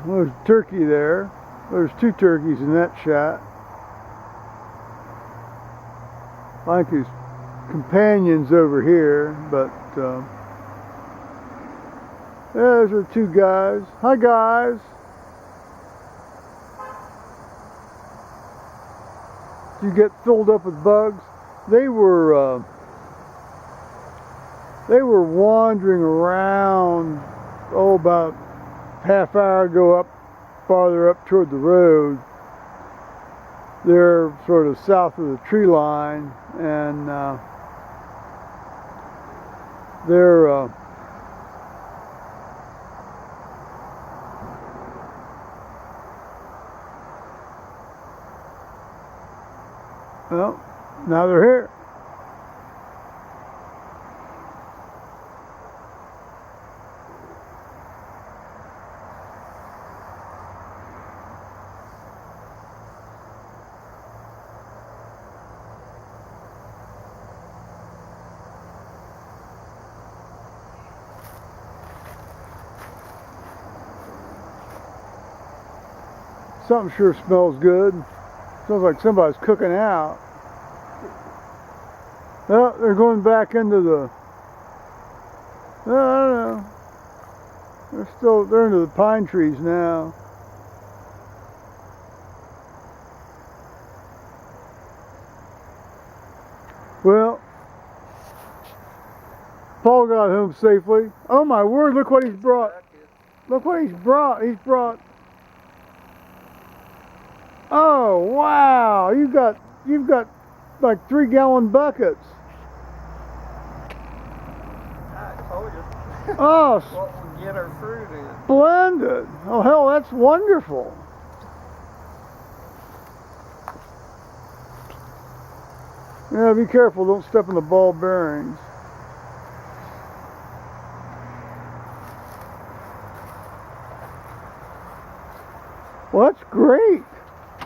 there's a turkey there. There's two turkeys in that shot. I think his companion's over here, but those are two guys. Hi guys. You get filled up with bugs. They were wandering around, about half hour ago, farther up toward the road. They're sort of south of the tree line, and they're well, now they're here. Something sure smells good. Smells like somebody's cooking out. Well, they're going back into the, I don't know. They're into the pine trees now. Well, Paul got home safely. Oh my word, look what he's brought. Look what he's brought. He's brought, oh wow, you've got like 3-gallon buckets. I told you. Oh, What we get our fruit in. splendid. Oh hell, that's wonderful. Yeah, be careful, don't step on the ball bearings. Well, that's great.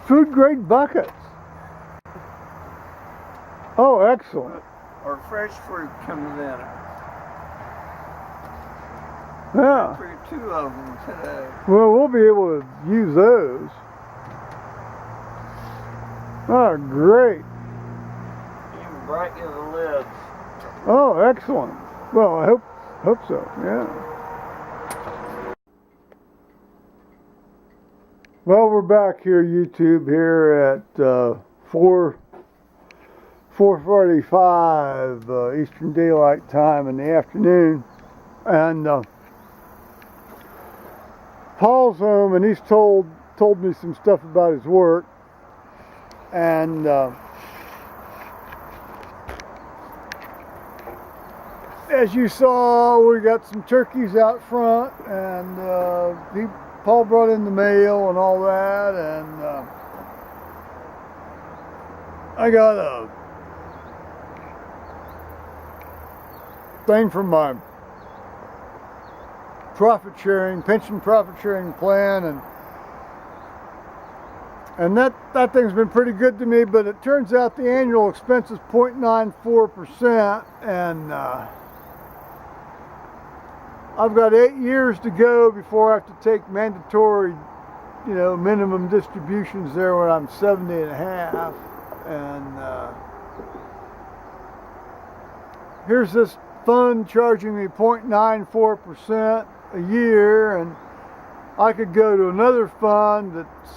Food grade buckets. Oh, excellent. Our fresh fruit comes in. Yeah. Through 2 of them today. Well, we'll be able to use those. Oh, great. Even brighten the lids. Oh, excellent. Well, I hope so. Yeah. Well, we're back here, YouTube, here at 4:45 Eastern Daylight Time in the afternoon, and Paul's home, and he's told me some stuff about his work, and as you saw, we got some turkeys out front, and Paul brought in the mail and all that, and I got a thing from my pension profit sharing plan, and that thing's been pretty good to me, but it turns out the annual expense is 0.94%, and I've got 8 years to go before I have to take mandatory, minimum distributions there when I'm 70 and a half. And here's this fund charging me 0.94% a year, and I could go to another fund that's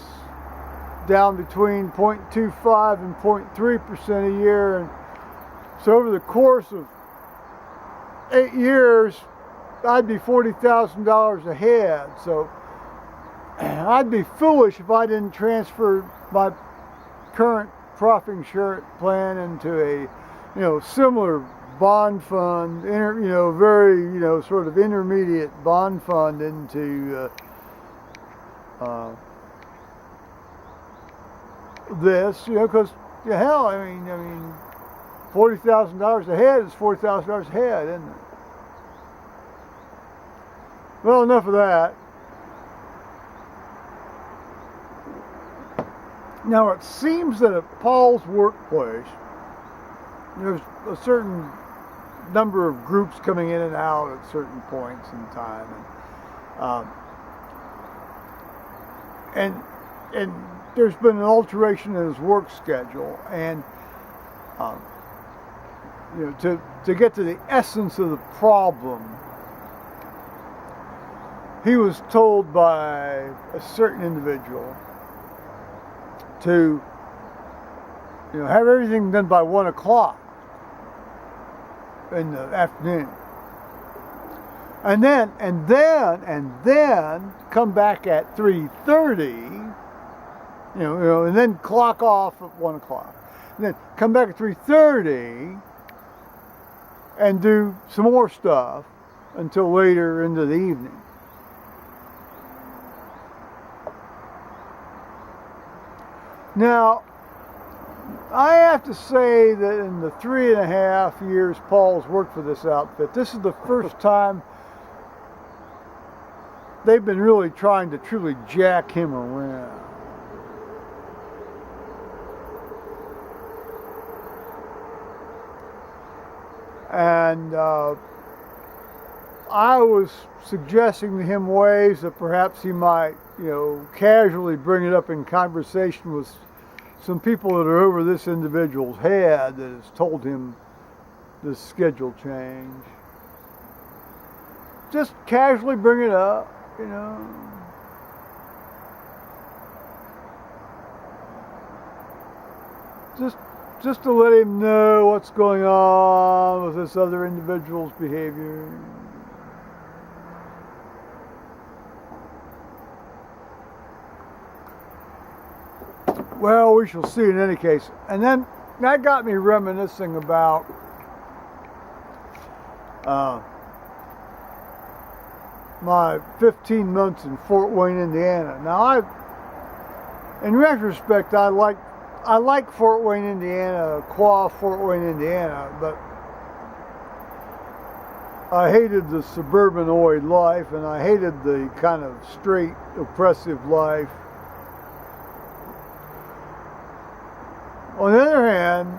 down between 0.25 and 0.3% a year. And so over the course of 8 years, I'd be $40,000 ahead. So I'd be foolish if I didn't transfer my current profit insurance plan into a, similar bond fund, very, sort of intermediate bond fund into this, because hell, I mean, $40,000 ahead is $40,000 ahead, isn't it? Well, enough of that. Now, it seems that at Paul's workplace, there's a certain number of groups coming in and out at certain points in time. And, and there's been an alteration in his work schedule, and you know, to get to the essence of the problem, he was told by a certain individual to, you know, have everything done by 1 o'clock in the afternoon, and then come back at 3:30. You know, and then clock off at 1 o'clock. And then come back at 3:30 and do some more stuff until later into the evening. Now, I have to say that in the 3.5 years Paul's worked for this outfit, this is the first time they've been really trying to truly jack him around. And I was suggesting to him ways that perhaps he might, you know, casually bring it up in conversation with some people that are over this individual's head that has told him this schedule change. Just casually bring it up, you know. Just to let him know what's going on with this other individual's behavior. Well, we shall see in any case. And then that got me reminiscing about my 15 months in Fort Wayne, Indiana. Now, in retrospect, I like Fort Wayne, Indiana, qua Fort Wayne, Indiana, but I hated the suburbanoid life, and I hated the kind of straight, oppressive life. On the other hand,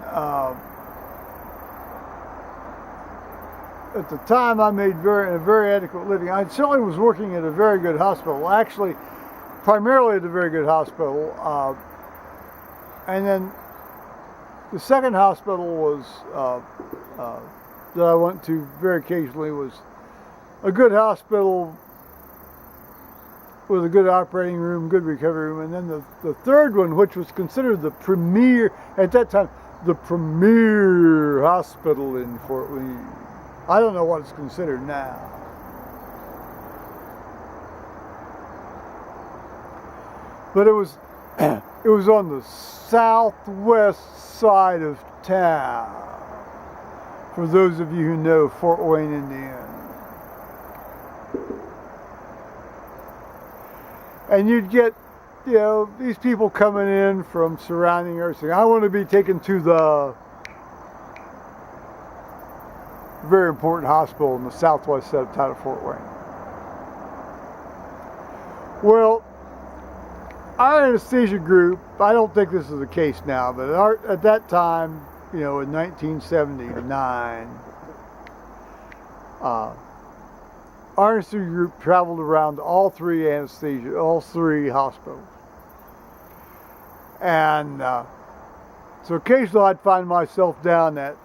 at the time I made a very adequate living. I certainly was working at a very good hospital, actually primarily at a very good hospital. And then the second hospital was that I went to very occasionally was a good hospital with a good operating room, good recovery room. And then the third one, which was considered the premier, at that time, the premier hospital in Fort Lee. I don't know what it's considered now. But it was on the southwest side of town, for those of you who know Fort Wayne, Indiana. And you'd get, you know, these people coming in from surrounding areas saying, I want to be taken to the very important hospital in the southwest side of town of Fort Wayne. Well, our anesthesia group, I don't think this is the case now, but at that time, you know, in 1979, our anesthesia group traveled around all three hospitals. And so occasionally I'd find myself down at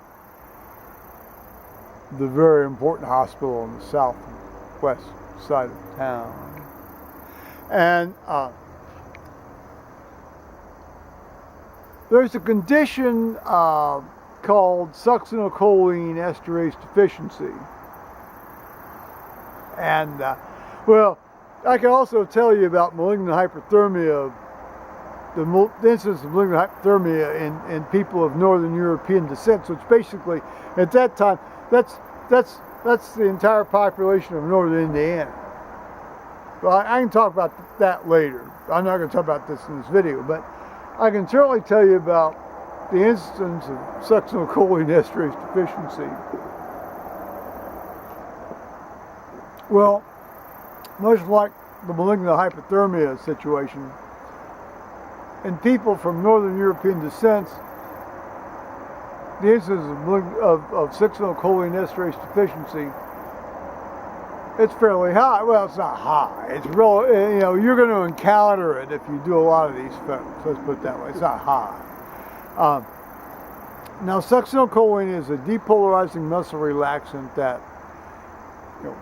the very important hospital on the southwest side of town. And there's a condition called Succinylcholine-esterase deficiency. And, well, I can also tell you about malignant hyperthermia, the incidence of malignant hyperthermia in people of Northern European descent, which basically, at that time, that's the entire population of Northern Indiana. Well, I can talk about that later. I'm not going to talk about this in this video, but I can certainly tell you about the instance of succinylcholine-esterase deficiency. Well, much like the malignant hyperthermia situation, in people from Northern European descents, the incidence of succinylcholine-esterase deficiency It's fairly high. Well, it's not high. It's real. You know, you're going to encounter it if you do a lot of these folks. Let's put it that way. It's not high. Now, succinylcholine is a depolarizing muscle relaxant that, you know,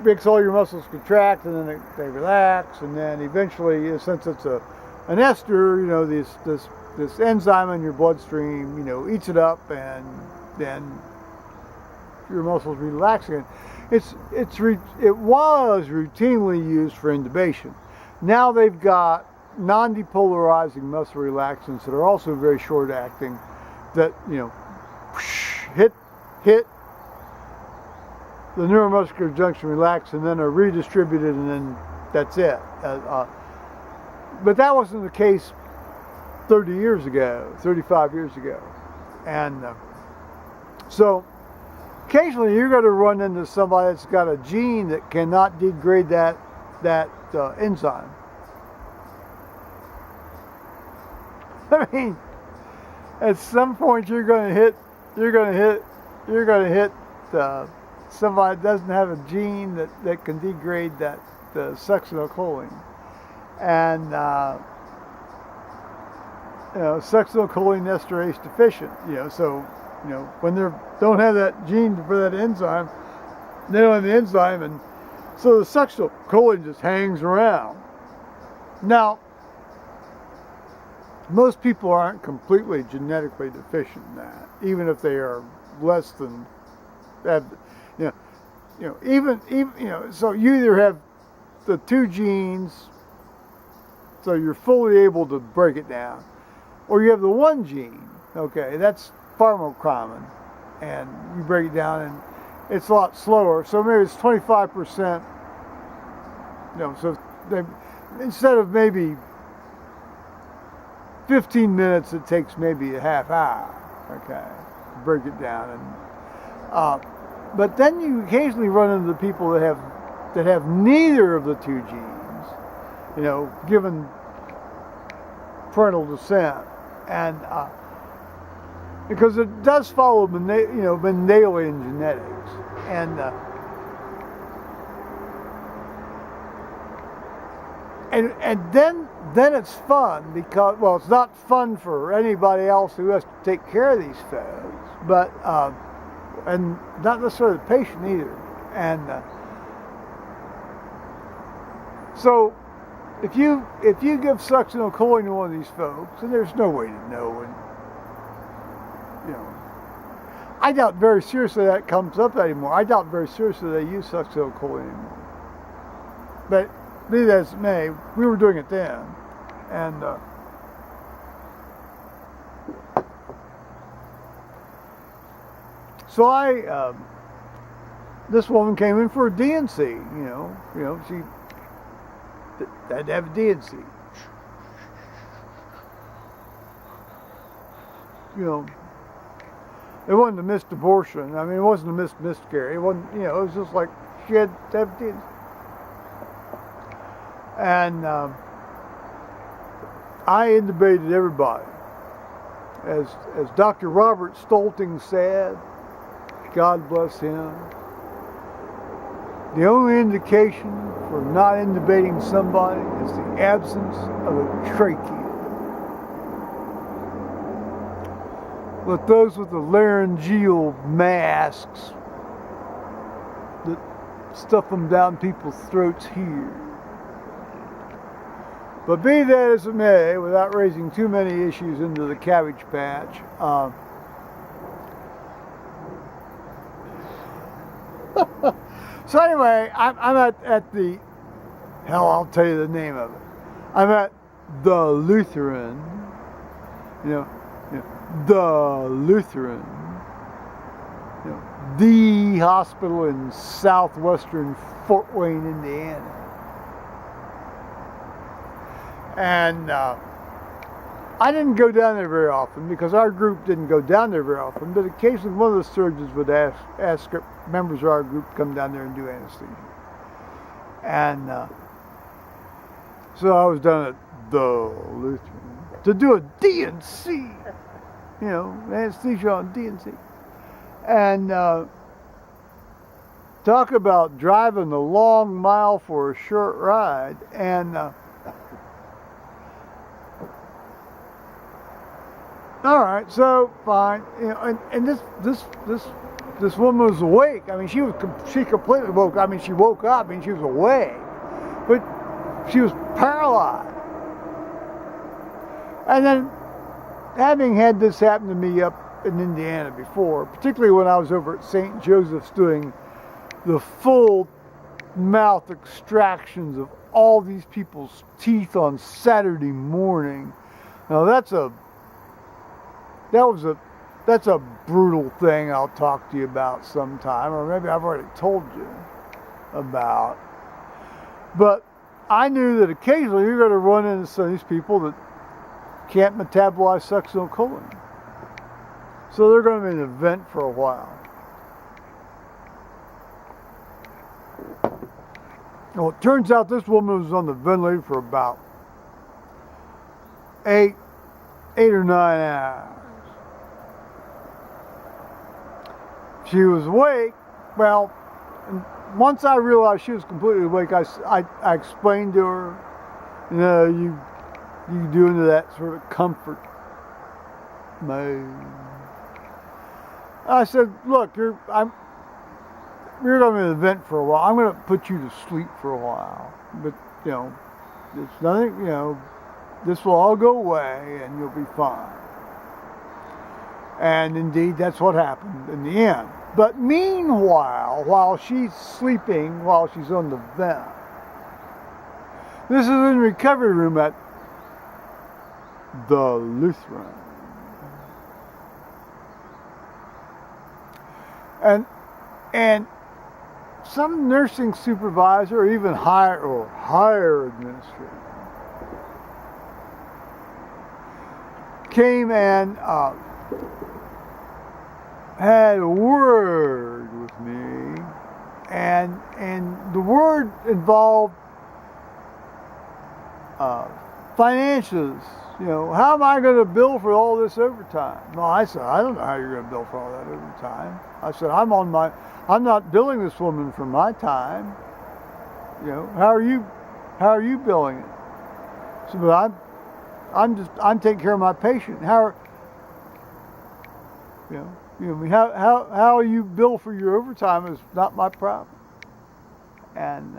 makes all your muscles contract, and then they relax, and then eventually, since it's an ester, you know, this enzyme in your bloodstream, you know, eats it up, and then your muscles relax again. It was routinely used for intubation. Now they've got non-depolarizing muscle relaxants that are also very short acting, that, you know, hit the neuromuscular junction, relax, and then are redistributed, and then that's it. But that wasn't the case 30 years ago, 35 years ago. And so occasionally you're going to run into somebody that's got a gene that cannot degrade that enzyme. I mean, at some point you're going to hit somebody that doesn't have a gene that can degrade the succinylcholine, and you know, succinylcholine-esterase deficient. You know, so you know, when they don't have that gene for that enzyme, they don't have the enzyme, and so the succinylcholine just hangs around. Now, most people aren't completely genetically deficient in that, even if they are less than, even you know, so you either have the two genes, so you're fully able to break it down, or you have the one gene. Okay, that's far more common, and you break it down, and it's a lot slower. So maybe it's 25%. You know, so instead of maybe 15 minutes, it takes maybe a half hour, okay, to break it down. And but then you occasionally run into the people that have neither of the two genes, you know, given parental descent, and because it does follow Mendelian genetics, and then it's fun, because, well, it's not fun for anybody else who has to take care of these folks, but and not necessarily the patient either. And so if you give succinylcholine to one of these folks, and there's no way to know, and you know, I doubt very seriously that comes up anymore. I doubt very seriously they use succinylcholine anymore. But be that as it may, we were doing it then, and so this woman came in for a DNC. You know, she had to have a DNC. You know, it wasn't a missed abortion. I mean, it wasn't a missed miscarriage. It wasn't. You know, it was just like she had to have a DNC. And I intubated everybody. As Dr. Robert Stolting said, God bless him, the only indication for not intubating somebody is the absence of a trachea. Let those with the laryngeal masks that stuff them down people's throats hear. But be that as it may, without raising too many issues into the cabbage patch, so anyway, I'm at the, hell, I'll tell you the name of it. I'm at the Lutheran, the Lutheran, the hospital in southwestern Fort Wayne, Indiana. And I didn't go down there very often, because our group didn't go down there very often, but occasionally one of the surgeons would ask members of our group to come down there and do anesthesia. And so I was down at the Lutheran to do a DNC, anesthesia on DNC. And talk about driving the long mile for a short ride. And all right, so fine, you know, and this woman was awake. I mean, she completely woke. I mean, she woke up. I mean, she was awake, but she was paralyzed. And then, having had this happen to me up in Indiana before, particularly when I was over at St. Joseph's doing the full mouth extractions of all these people's teeth on Saturday morning. Now that's a brutal thing I'll talk to you about sometime, or maybe I've already told you about. But I knew that occasionally you're going to run into some of these people that can't metabolize succinylcholine. So they're going to be an event for a while. Well, it turns out this woman was on the ventilator for about eight or 9 hours. She was awake. Well, once I realized she was completely awake, I explained to her, you know, you do into that sort of comfort mode. I said, look, you're going to be an event for a while. I'm going to put you to sleep for a while. But, you know, it's nothing, you know, this will all go away and you'll be fine. And indeed, that's what happened in the end. But meanwhile, while she's sleeping, while she's on the vent, this is in the recovery room at the Lutheran. And some nursing supervisor, or even higher administrator, came and had a word with me, and the word involved finances. You know, how am I going to bill for all this overtime? No, I said, I don't know how you're going to bill for all that overtime. I said, I'm not billing this woman for my time. You know, how are you billing it? So, but I'm taking care of my patient. How you bill for your overtime is not my problem. And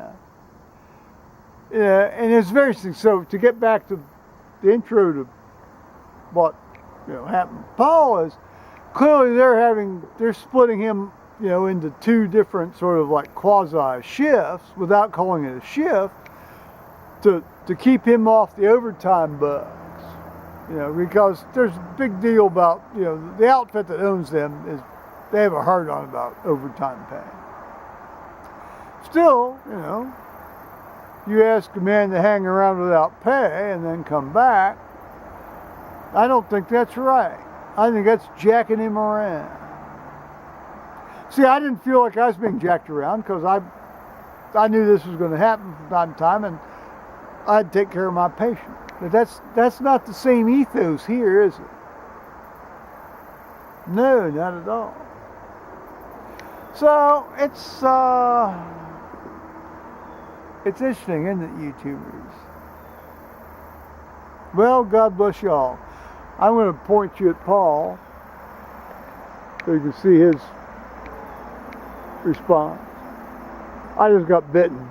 yeah, and it's very interesting. So to get back to the intro to what happened to Paul, is clearly they're splitting him into two different sort of like quasi shifts without calling it a shift to keep him off the overtime bugs. Because there's a big deal about the outfit that owns them is they have a hard on about overtime pay. Still, you ask a man to hang around without pay and then come back, I don't think that's right. I think that's jacking him around. See, I didn't feel like I was being jacked around because I knew this was going to happen from time to time, and I'd take care of my patient. But that's not the same ethos here, is it? No, not at all. So it's interesting, isn't it, YouTubers? Well, God bless y'all. I'm going to point you at Paul so you can see his response. I just got bitten.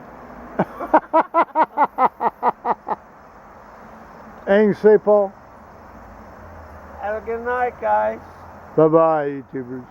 Anything to say, Paul? Have a good night, guys. Bye-bye, YouTubers.